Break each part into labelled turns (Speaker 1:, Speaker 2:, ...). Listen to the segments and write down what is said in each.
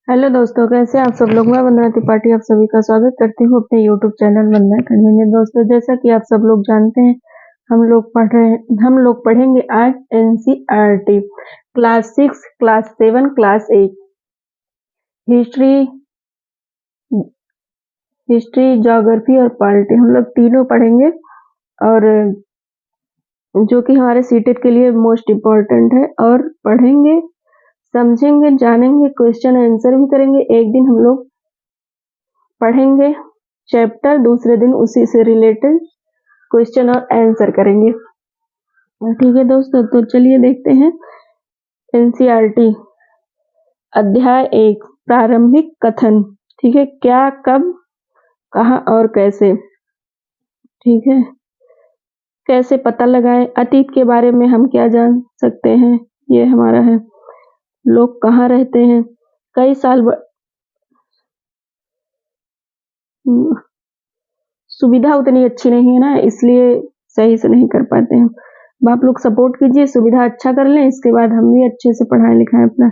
Speaker 1: Hello दोस्तों, कैसे हैं आप सब लोग। मैं वंदना त्रिपाठी आप सभी का स्वागत करती हूँ अपने यूट्यूब चैनल वंदना अकेडमी में। दोस्तों, जैसा कि आप सब लोग जानते हैं, हम लोग पढ़ेंगे आज NCERT class 6, class 7, class 8 history, geography और पॉलिटी। हम लोग तीनों पढ़ेंगे और जो कि हमारे सीटेट के लिए मोस्ट इम्पोर्टेंट है। और पढ़ेंगे, समझेंगे, जानेंगे, क्वेश्चन आंसर भी करेंगे। एक दिन हम लोग पढ़ेंगे चैप्टर, दूसरे दिन उसी से रिलेटेड क्वेश्चन और आंसर करेंगे। ठीक है दोस्तों, तो चलिए देखते हैं एनसीईआरटी अध्याय 1 प्रारंभिक कथन। ठीक है, क्या, कब, कहाँ और कैसे। ठीक है, कैसे पता लगाएं, अतीत के बारे में हम क्या जान सकते हैं, ये हमारा है। लोग कहाँ रहते हैं, कई साल सुविधा उतनी अच्छी नहीं है ना, इसलिए सही से नहीं कर पाते हैं। अब आप लोग सपोर्ट कीजिए, सुविधा अच्छा कर लें, इसके बाद हम भी अच्छे से पढ़ाएं लिखाएं अपना।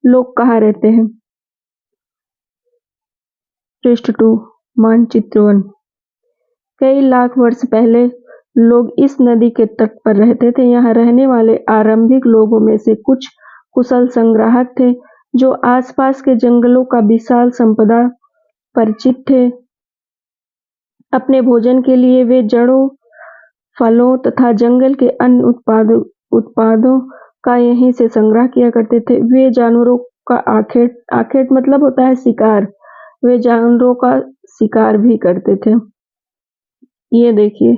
Speaker 1: लोग कहाँ रहते हैं। पृष्ठ 2 मानचित्र 1। कई लाख वर्ष पहले लोग इस नदी के तट पर रहते थे। यहाँ रहने वाले आरंभिक लोगों में से कुछ कुशल संग्राहक थे जो आसपास के जंगलों का विशाल संपदा परिचित थे। अपने भोजन के लिए वे जड़ों, फलों तथा जंगल के अन्य उत्पादों का यहीं से संग्रह किया करते थे। वे जानवरों का आखेट मतलब होता है शिकार। वे जानवरों का शिकार भी करते थे। ये देखिए,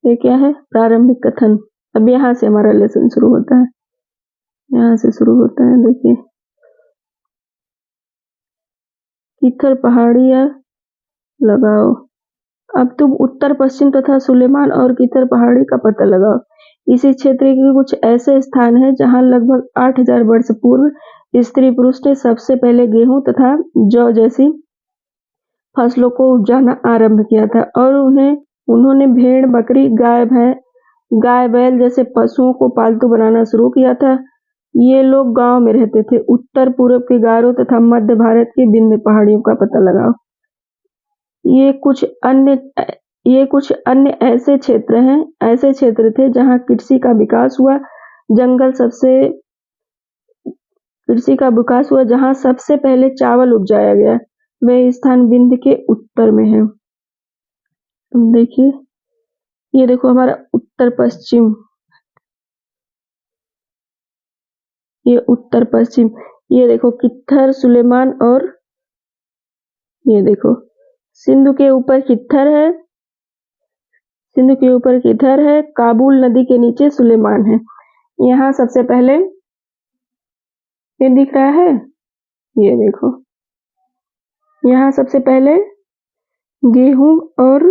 Speaker 1: ये क्या है, प्रारंभिक कथन। अब यहाँ से हमारा लेसन शुरू होता है, यहाँ से शुरू होता है। देखिए, किथर पहाड़ियाँ लगाओ। अब तुम उत्तर पश्चिम तथा सुलेमान और किथर पहाड़ी का पता लगाओ। इसी क्षेत्र के कुछ ऐसे स्थान हैं जहां लगभग 8000 वर्ष पूर्व स्त्री पुरुष ने सबसे पहले गेहूं तथा जौ जैसी फसलों को उपजाना आरंभ किया था और उन्होंने भेड़, बकरी, गाय बैल जैसे पशुओं को पालतू बनाना शुरू किया था। ये लोग गांव में रहते थे। उत्तर पूर्व के गारो तथा मध्य भारत की विंध्य पहाड़ियों का पता लगाओ। ये कुछ अन्य ऐसे क्षेत्र थे जहां कृषि का विकास हुआ। जहां सबसे पहले चावल उपजाया गया। वह स्थान विंध्य के उत्तर में है। देखिए, ये देखो हमारा उत्तर पश्चिम, ये उत्तर पश्चिम। ये देखो कित्थर, सुलेमान और ये देखो सिंधु के ऊपर कित्थर है, काबुल नदी के नीचे सुलेमान है। यहाँ सबसे पहले ये दिख रहा है, ये देखो यहाँ सबसे पहले गेहूं और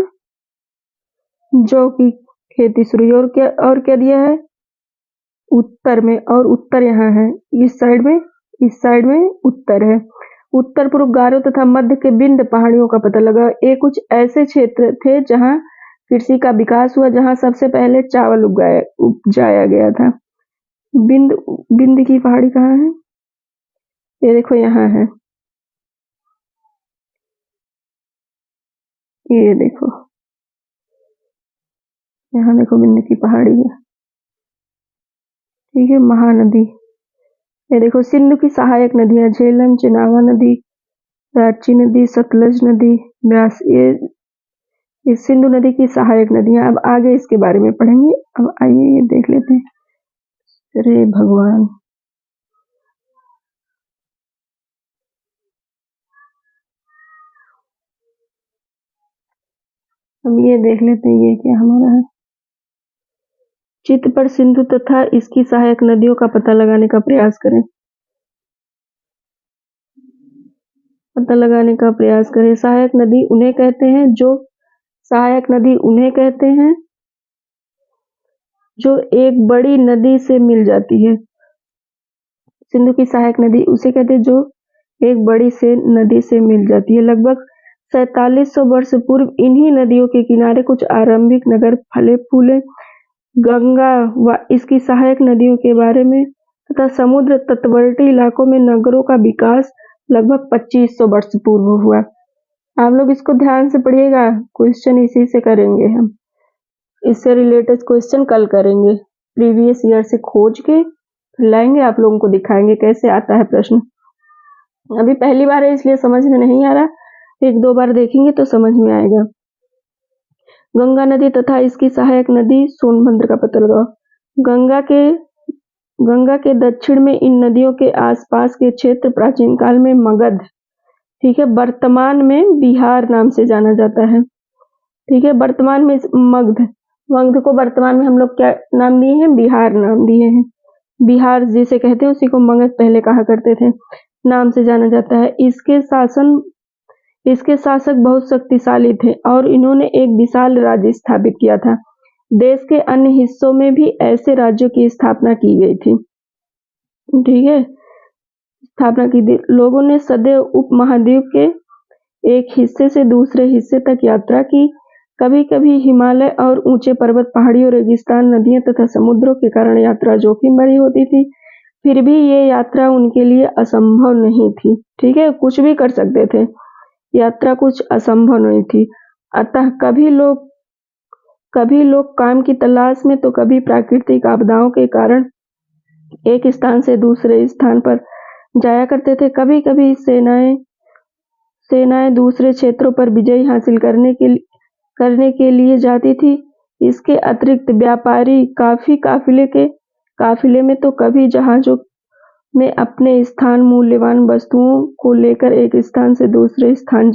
Speaker 1: जौ की खेती शुरू हुई। और क्या दिया है उत्तर में, और उत्तर यहाँ है, इस साइड में उत्तर है। उत्तर पूर्व गारो तथा मध्य के विंध्य पहाड़ियों का पता लगा। ये कुछ ऐसे क्षेत्र थे जहां कृषि का विकास हुआ, जहां सबसे पहले चावल उपजाया गया था। विंध्य की पहाड़ी कहाँ है, ये देखो यहाँ है, ये देखो यहाँ देखो विंध्य की पहाड़ी है। ठीक है, महानदी, ये देखो सिंधु की सहायक नदियां झेलम, चिनावा नदी, रांची नदी, सतलज नदी, ब्यास। ये सिंधु नदी की सहायक नदियां। अब आगे इसके बारे में पढ़ेंगे। अब आइए ये देख लेते हैं। अरे भगवान, अब ये देख लेते हैं ये क्या हमारा है। चित्र पर सिंधु तथा इसकी सहायक नदियों का पता लगाने का प्रयास करें। सहायक नदी उन्हें कहते हैं जो एक बड़ी नदी से मिल जाती है। सिंधु की सहायक नदी उसे कहते हैं जो एक बड़ी से नदी से मिल जाती है। लगभग 4700 वर्ष पूर्व इन्हीं नदियों के किनारे कुछ आरंभिक नगर फले फूले। गंगा व इसकी सहायक नदियों के बारे में तथा समुद्र तटवर्ती इलाकों में नगरों का विकास लगभग 2500 वर्ष पूर्व हुआ। आप लोग इसको ध्यान से पढ़िएगा, क्वेश्चन इसी से करेंगे हम। इससे रिलेटेड क्वेश्चन कल करेंगे, प्रीवियस ईयर से खोज के लाएंगे, आप लोगों को दिखाएंगे कैसे आता है प्रश्न। अभी पहली बार है इसलिए समझ में नहीं आ रहा, एक दो बार देखेंगे तो समझ में आएगा। गंगा नदी तथा इसकी सहायक नदी सोनभद्र का पता लगाओ। गंगा के दक्षिण में इन नदियों के आसपास के क्षेत्र प्राचीन काल में मगध, ठीक है, वर्तमान में बिहार नाम से जाना जाता है। ठीक है, वर्तमान में मगध को वर्तमान में हम लोग क्या नाम दिए हैं? बिहार नाम दिए हैं। बिहार जिसे कहते हैं उसी को मगध पहले कहा करते थे, नाम से जाना जाता है। इसके शासक बहुत शक्तिशाली थे और इन्होंने एक विशाल राज्य स्थापित किया था। देश के अन्य हिस्सों में भी ऐसे राज्यों की स्थापना की गई थी। ठीक है, स्थापना की थी। लोगों ने सदैव उपमहाद्वीप के एक हिस्से से दूसरे हिस्से तक यात्रा की। कभी कभी हिमालय और ऊंचे पर्वत, पहाड़ियों, रेगिस्तान, नदियों तथा समुद्रों के कारण यात्रा जोखिम भरी होती थी। फिर भी ये यात्रा उनके लिए असंभव नहीं थी। ठीक है, कुछ भी कर सकते थे, यात्रा कुछ असंभव नहीं थी। अतः कभी लोग काम की तलाश में तो कभी प्राकृतिक आपदाओं के कारण एक स्थान से दूसरे स्थान पर जाया करते थे। कभी कभी सेनाएं दूसरे क्षेत्रों पर विजय हासिल करने के लिए जाती थी। इसके अतिरिक्त व्यापारी काफिले में तो कभी जहाजों में अपने स्थान मूल्यवान वस्तुओं को लेकर एक स्थान से दूसरे स्थान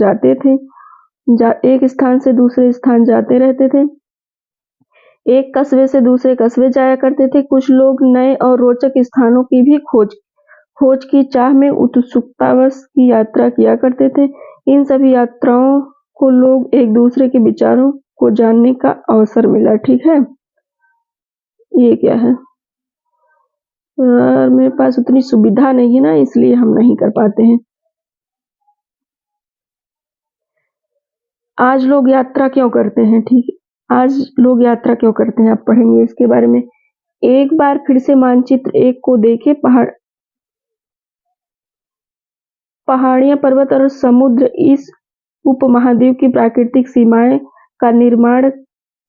Speaker 1: जाते रहते थे। एक कस्बे से दूसरे कस्बे जाया करते थे। कुछ लोग नए और रोचक स्थानों की भी खोज की चाह में उत्सुकतावश की यात्रा किया करते थे। इन सभी यात्राओं को लोग एक दूसरे के विचारों को जानने का अवसर मिला। ठीक है, ये क्या है? मेरे पास उतनी सुविधा नहीं है ना, इसलिए हम नहीं कर पाते हैं। आज लोग यात्रा क्यों करते हैं? ठीक है, आज लोग यात्रा क्यों करते हैं आप पढ़ेंगे इसके बारे में। एक बार फिर से मानचित्र 1 को देखें। पहाड़ियां, पर्वत और समुद्र इस उपमहाद्वीप की प्राकृतिक सीमाएं का निर्माण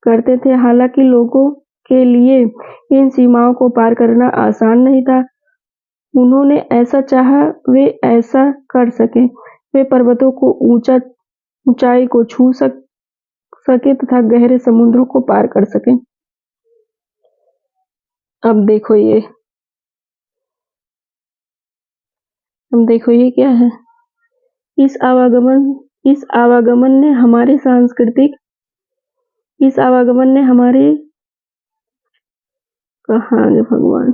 Speaker 1: करते थे। हालांकि लोगों के लिए इन सीमाओं को पार करना आसान नहीं था। उन्होंने ऐसा चाहा वे ऐसा कर सके। वे पर्वतों को ऊंचाई को छू सके तथा गहरे समुद्रों को पार कर सके। अब देखो ये क्या है? इस आवागमन ने हमारे कहाँ है भगवान?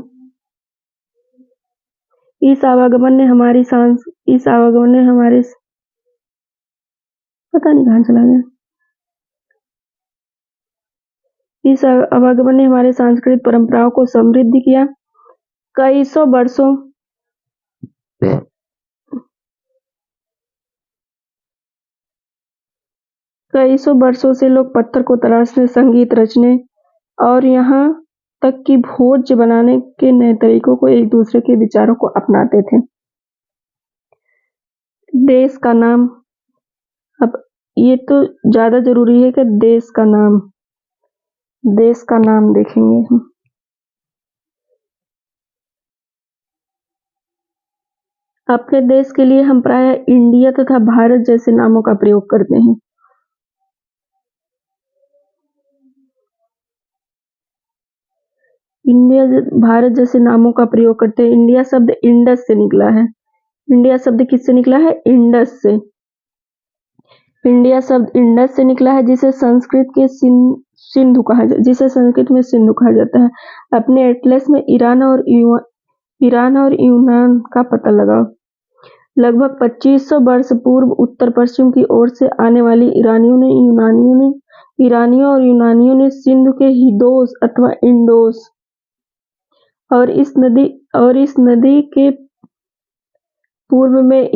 Speaker 1: इस आवागमन ने हमारे पता नहीं कहाँ चला गया। इस आवागमन ने हमारे सांस्कृतिक परंपराओं को समृद्ध किया। कई सौ वर्षों से लोग पत्थर को तराशने, संगीत रचने और यहाँ तक कि भोज्य बनाने के नए तरीकों को एक दूसरे के विचारों को अपनाते थे। देश का नाम, अब ये तो ज्यादा जरूरी है कि देश का नाम देखेंगे हम। अपने देश के लिए हम प्रायः इंडिया तथा भारत जैसे नामों का प्रयोग करते हैं। इंडिया, भारत जैसे नामों का प्रयोग करते हैं। इंडिया शब्द इंडस से निकला है। इंडिया शब्द किससे निकला है? इंडस से। इंडिया शब्द इंडस से निकला है, जिसे संस्कृत में सिंधु कहा जाता है। अपने एटलस में ईरान और यूनान का पता लगाओ। लगभग 2500 वर्ष पूर्व उत्तर पश्चिम की ओर से आने वाली ईरानियों और यूनानियों ने सिंधु के हिदोस अथवा इंडोस और इस नदी के पूर्व में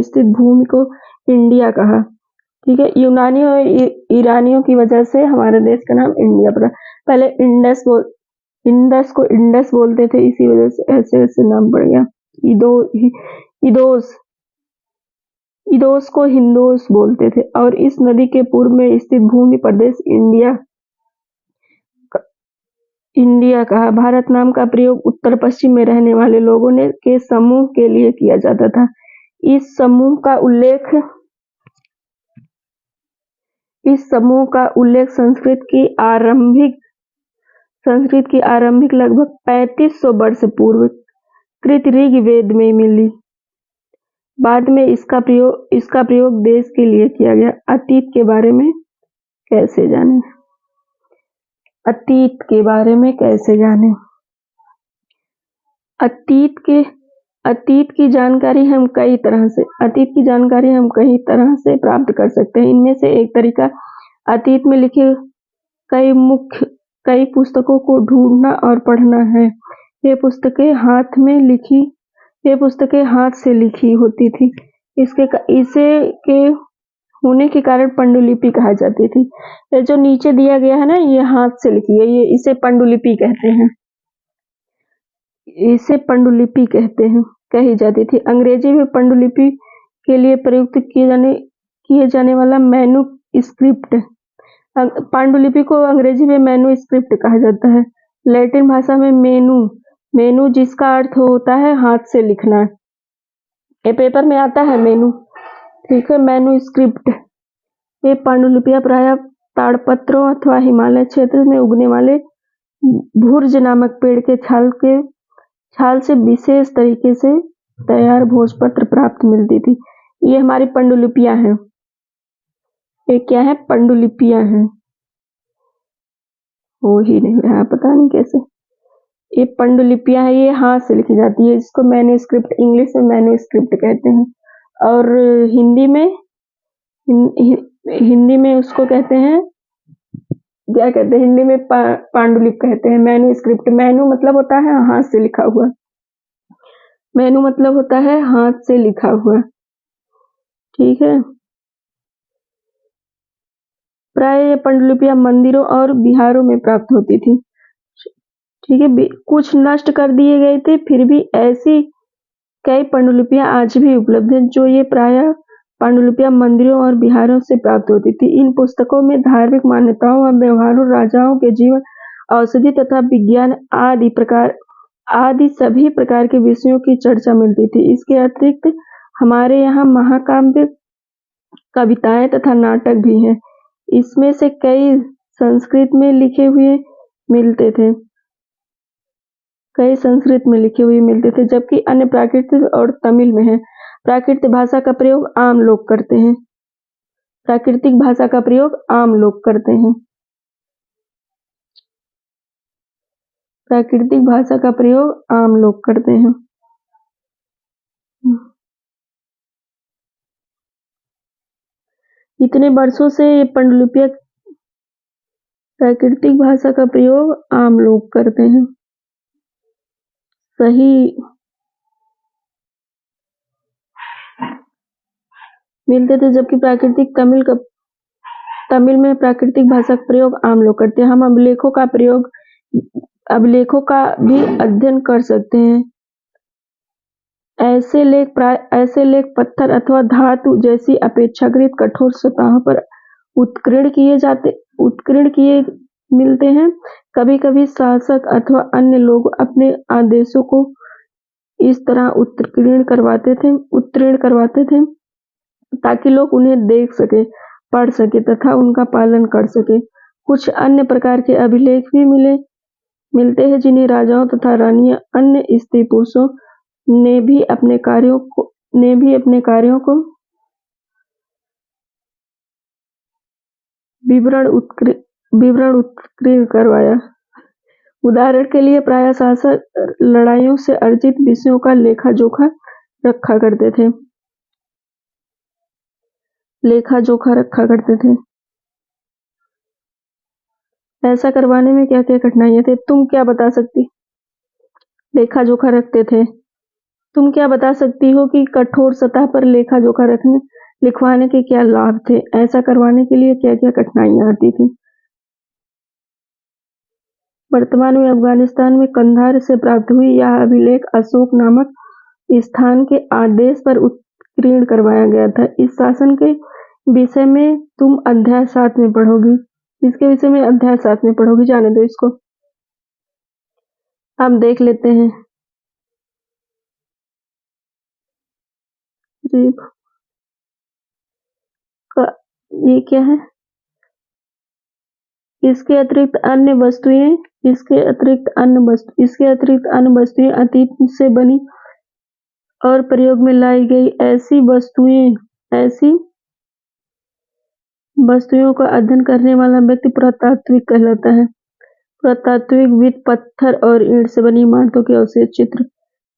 Speaker 1: स्थित भूमि को इंडिया कहा। ठीक है, यूनानी और ईरानियों की वजह से हमारे देश का नाम इंडिया पड़ा। पहले इंडस को इंडस बोलते थे, इसी वजह से ऐसे ऐसे नाम पड़ गया। इदोस इदोस को हिंदोस बोलते थे। और इस नदी के पूर्व में स्थित भूमि प्रदेश इंडिया कहा। भारत नाम का प्रयोग उत्तर पश्चिम में रहने वाले लोगों के समूह के लिए किया जाता था। इस समूह का उल्लेख संस्कृत की आरंभिक लगभग 3500 वर्ष पूर्व कृत ऋग्वेद में मिली। बाद में इसका प्रयोग देश के लिए किया गया। अतीत के बारे में कैसे जानें? अतीत के बारे में कैसे जानें? अतीत की जानकारी हम कई तरह से प्राप्त कर सकते हैं। इनमें से एक तरीका अतीत में लिखे कई पुस्तकों को ढूंढना और पढ़ना है। ये पुस्तकें हाथ से लिखी होती थी। इसे के होने के कारण पांडुलिपि कहा जाती थी। ये जो नीचे दिया गया है ना, ये हाथ से लिखी है, इसे पांडुलिपि कहते हैं कही जाती थी। अंग्रेजी में पांडुलिपि के लिए प्रयुक्त किए जाने वाला मैन्युस्क्रिप्ट, पांडुलिपि को अंग्रेजी में मैन्युस्क्रिप्ट कहा जाता है। लैटिन भाषा में मेनू जिसका अर्थ होता है हाथ से लिखना। ये पेपर में आता है मेनू, ठीक है, मैन्युस्क्रिप्ट। ये पांडुलिपियां प्रायः ताड़पत्रों अथवा हिमालय क्षेत्र में उगने वाले भुर्ज नामक पेड़ के छाल से विशेष तरीके से तैयार भोजपत्र प्राप्त मिलती थी। ये हमारी पांडुलिपियां हैं। ये क्या है? पांडुलिपियां हैं। हो ही नहीं रहा, पता नहीं कैसे। ये पांडुलिपियां है, ये हाथ से लिखी जाती है। इसको मैन्युस्क्रिप्ट, इंग्लिश में मैन्युस्क्रिप्ट कहते हैं। और हिंदी में उसको कहते हैं, क्या कहते हैं? हिंदी में पांडुलिपि कहते हैं। मैन्युस्क्रिप्ट, मैन्यू मतलब होता है हाथ से लिखा हुआ। मैन्यू मतलब होता है हाथ से लिखा हुआ, ठीक है। प्राय ये पांडुलिपियां मंदिरों और विहारों में प्राप्त होती थी, ठीक है। कुछ नष्ट कर दिए गए थे, फिर भी ऐसी कई पांडुलिपियां आज भी उपलब्ध हैं। जो ये प्रायः पांडुलिपियां मंदिरों और विहारों से प्राप्त होती थी। इन पुस्तकों में धार्मिक मान्यताओं और व्यवहारों, राजाओं के जीवन, औषधि तथा विज्ञान आदि सभी प्रकार के विषयों की चर्चा मिलती थी। इसके अतिरिक्त हमारे यहाँ महाकाव्य, कविताएं तथा नाटक भी हैं। इसमें से कई संस्कृत में लिखे हुए मिलते थे, जबकि अन्य प्राकृत और तमिल में है। प्राकृतिक भाषा का प्रयोग आम लोग करते हैं। इतने वर्षों से ये पांडुलिपियां प्राकृतिक भाषा का प्रयोग आम लोग करते हैं। सही मिलते थे, जबकि तमिल में प्राकृतिक भाषा का प्रयोग आम लोग करते हैं। हम अभिलेखों का भी अध्ययन कर सकते हैं। ऐसे लेख पत्थर अथवा धातु जैसी अपेक्षाकृत कठोर सतहों पर उत्कीर्ण किए मिलते हैं। कभी-कभी शासक अथवा अन्य लोग अपने आदेशों को इस तरह उत्कीर्ण करवाते थे ताकि लोग उन्हें देख सके, पढ़ सके तथा उनका पालन कर सके। कुछ अन्य प्रकार के अभिलेख भी मिलते हैं जिन्हें राजाओं तथा रानियां, अन्य स्त्री पुरुषों ने भी अपने कार्यों को विवरण उत्कीर्ण करवाया। उदाहरण के लिए प्रायः शासक लड़ाइयों से अर्जित विषयों का लेखा जोखा रखा करते थे। ऐसा करवाने में क्या क्या कठिनाइयां थी? तुम क्या बता सकती? लेखा जोखा रखते थे। तुम क्या बता सकती हो कि कठोर सतह पर लेखा जोखा रखने लिखवाने के क्या लाभ थे, ऐसा करवाने के लिए क्या क्या कठिनाइयां आती थी। वर्तमान में अफगानिस्तान में कंधार से प्राप्त हुई यह अभिलेख अशोक नामक स्थान के आदेश पर उत्कीर्ण करवाया गया था। इस शासन के विषय में तुम अध्याय 7 में पढ़ोगी। इसके विषय में अध्याय 7 में पढ़ोगी, जाने दो इसको। अब देख लेते हैं। ये क्या है? इसके अतिरिक्त अन्य वस्तुएं अतीत से बनी और प्रयोग में लाई गई ऐसी वस्तुओं का अध्ययन करने वाला व्यक्ति पुरातात्विक कहलाता है। पुरातात्विकविद पत्थर और ईंट से बनी इमारतों के अवशेष, चित्र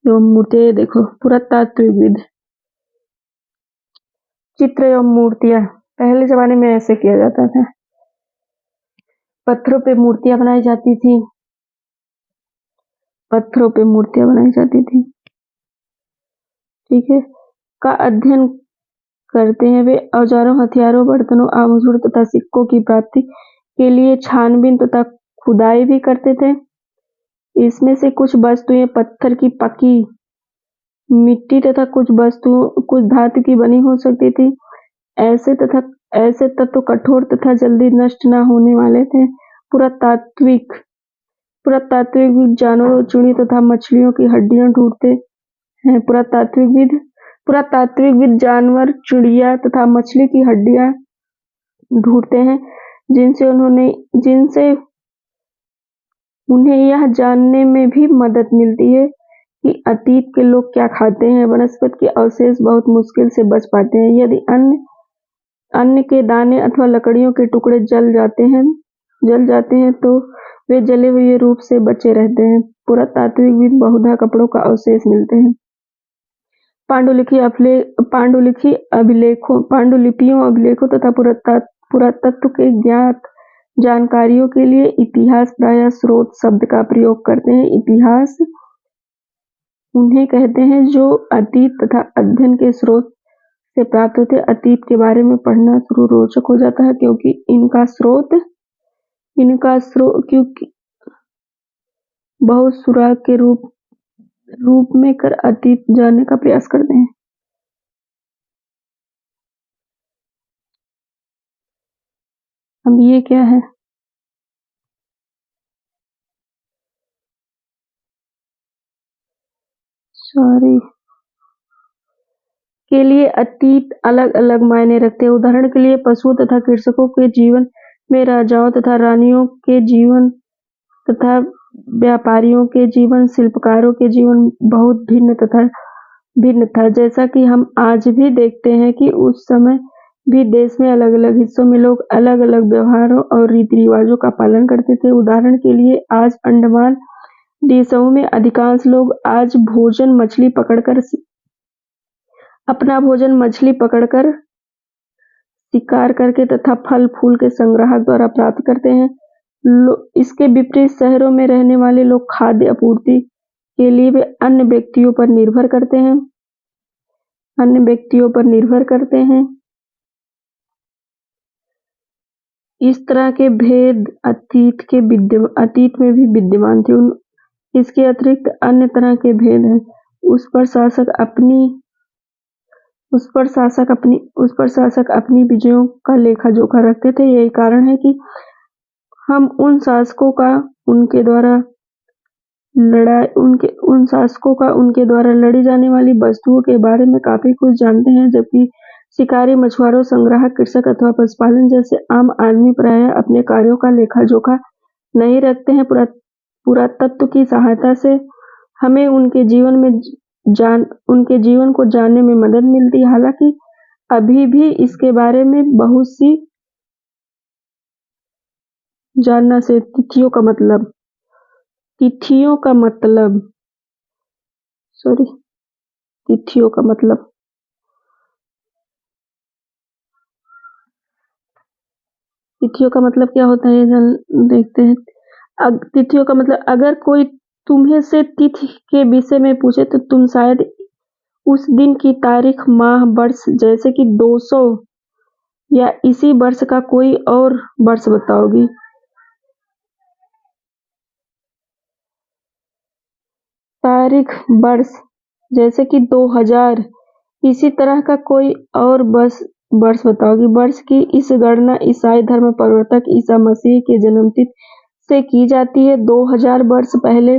Speaker 1: एवं मूर्तियां। ये देखो, पुरातात्विकविद, चित्र एवं मूर्तियां। पहले जमाने में ऐसे किया जाता था, पत्थरों पे मूर्तियां बनाई जाती थी। ठीक है, का अध्ययन करते हैं। वे औजारों, हथियारों, बर्तनों, आभूषणों तथा सिक्कों की प्राप्ति के लिए छानबीन तथा खुदाई भी करते थे। इसमें से कुछ वस्तुएं पत्थर की पकी, मिट्टी तथा कुछ धातु की बनी हो सकती थी। ऐसे तत्व कठोर तथा जल्दी नष्ट न होने वाले थे। पुरातात्विक जानवरों, चूड़ी तथा मछलियों की हड्डियां ढूंढते हैं। पुरातात्विकविद जानवर, चिड़िया तथा मछली की हड्डियां ढूंढते हैं, जिनसे उन्हें यह जानने में भी मदद मिलती है कि अतीत के लोग क्या खाते हैं। वनस्पति के अवशेष बहुत मुश्किल से बच पाते हैं। यदि अन्न के दाने अथवा लकड़ियों के टुकड़े जल जाते हैं तो वे जले हुए रूप से बचे रहते हैं। पुरातात्विकविद बहुधा कपड़ों का अवशेष मिलते हैं। पांडुलिपियों, अभिलेखों तथा पुरातत्व के ज्ञात जानकारियों के लिए इतिहास प्रायः स्रोत शब्द का प्रयोग करते हैं। इतिहास उन्हें कहते हैं जो अतीत तथा अध्ययन के स्रोत से प्राप्त होते हैं। अतीत के बारे में पढ़ना शुरू रोचक हो जाता है, क्योंकि बहुत सुराग के रूप में कर अतीत जानने का प्रयास करते हैं। अब ये क्या है? के लिए अतीत अलग अलग मायने रखते हैं। उदाहरण के लिए पशुओं तथा कृषकों के जीवन में राजाओं तथा रानियों के जीवन तथा व्यापारियों के जीवन, शिल्पकारों के जीवन बहुत भिन्न था। जैसा कि हम आज भी देखते हैं कि उस समय भी देश में अलग अलग हिस्सों में लोग अलग अलग व्यवहारों और रीति रिवाजों का पालन करते थे। उदाहरण के लिए आज अंडमान द्वीप में अधिकांश लोग अपना भोजन मछली पकड़कर, शिकार करके तथा फल फूल के संग्राहक द्वारा प्राप्त करते हैं। इसके विपरीत शहरों में रहने वाले लोग खाद्य आपूर्ति के लिए वे अन्य व्यक्तियों पर निर्भर करते हैं। इस तरह के भेद अतीत में भी विद्यमान थे। इसके अतिरिक्त अन्य तरह के भेद हैं। उस पर शासक अपनी विजयों का लेखा जोखा रखते थे। यही कारण है कि हम उन शासकों का उनके द्वारा लड़ी जाने वाली वस्तुओं के बारे में काफी कुछ जानते हैं, जबकि शिकारी, मछुआरों, संग्राहक, कृषक अथवा पशुपालन जैसे आम आदमी प्रायः अपने कार्यों का लेखा जोखा नहीं रखते हैं। पुरातत्व की सहायता से हमें उनके जीवन को जानने में मदद मिलती है। हालांकि अभी भी इसके बारे में बहुत सी जानना से तिथियों का मतलब क्या होता है, ये देखते हैं। तिथियों का मतलब, अगर कोई तुम्हें से तिथि के विषय में पूछे तो तुम शायद उस दिन की तारीख, माह, वर्ष, जैसे कि 200 या इसी वर्ष का कोई और वर्ष बताओगी। तारीख, वर्ष, जैसे कि 2000, इसी तरह का कोई और वर्ष बताओगी। वर्ष की इस गणना ईसाई धर्म प्रवर्तक ईसा मसीह के जन्मतिथि से की जाती है। 2000 वर्ष पहले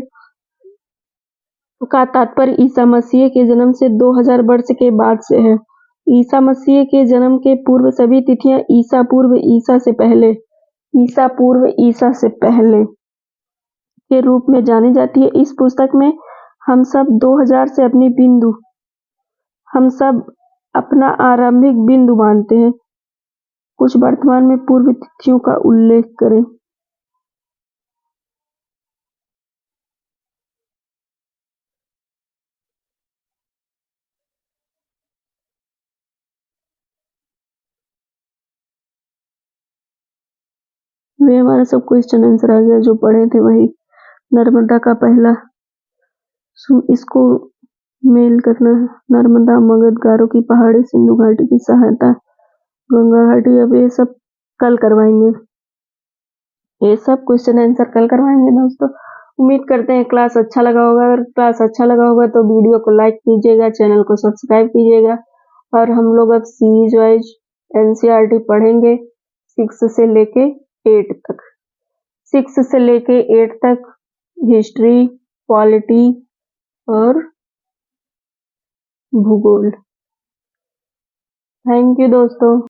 Speaker 1: का तात्पर्य ईसा मसीह के जन्म से 2000 वर्ष के बाद से है। ईसा मसीह के जन्म के पूर्व सभी तिथियां ईसा पूर्व ईसा से पहले के रूप में जानी जाती है। इस पुस्तक में हम सब 2000 से हम सब अपना आरंभिक बिंदु मानते हैं। कुछ वर्तमान में पूर्व तिथियों का उल्लेख करें। वे हमारा सब क्वेश्चन आंसर आ गया जो पढ़े थे वही। नर्मदा का पहला, इसको मेल करना है। नर्मदा, मगध, गारो की पहाड़ी, सिंधु घाटी की सहायता, गंगा घाटी। अब ये सब कल करवाएंगे। ये सब क्वेश्चन आंसर कल करवाएंगे दोस्तों। उम्मीद करते हैं क्लास अच्छा लगा होगा। अगर क्लास अच्छा लगा होगा तो वीडियो को लाइक कीजिएगा, चैनल को सब्सक्राइब कीजिएगा। और हम लोग अब सीरीज वाइज एनसीईआरटी पढ़ेंगे 6 से लेके 8 तक। 6 से लेके 8 तक हिस्ट्री, पॉलिटी और भूगोल। थैंक यू दोस्तों।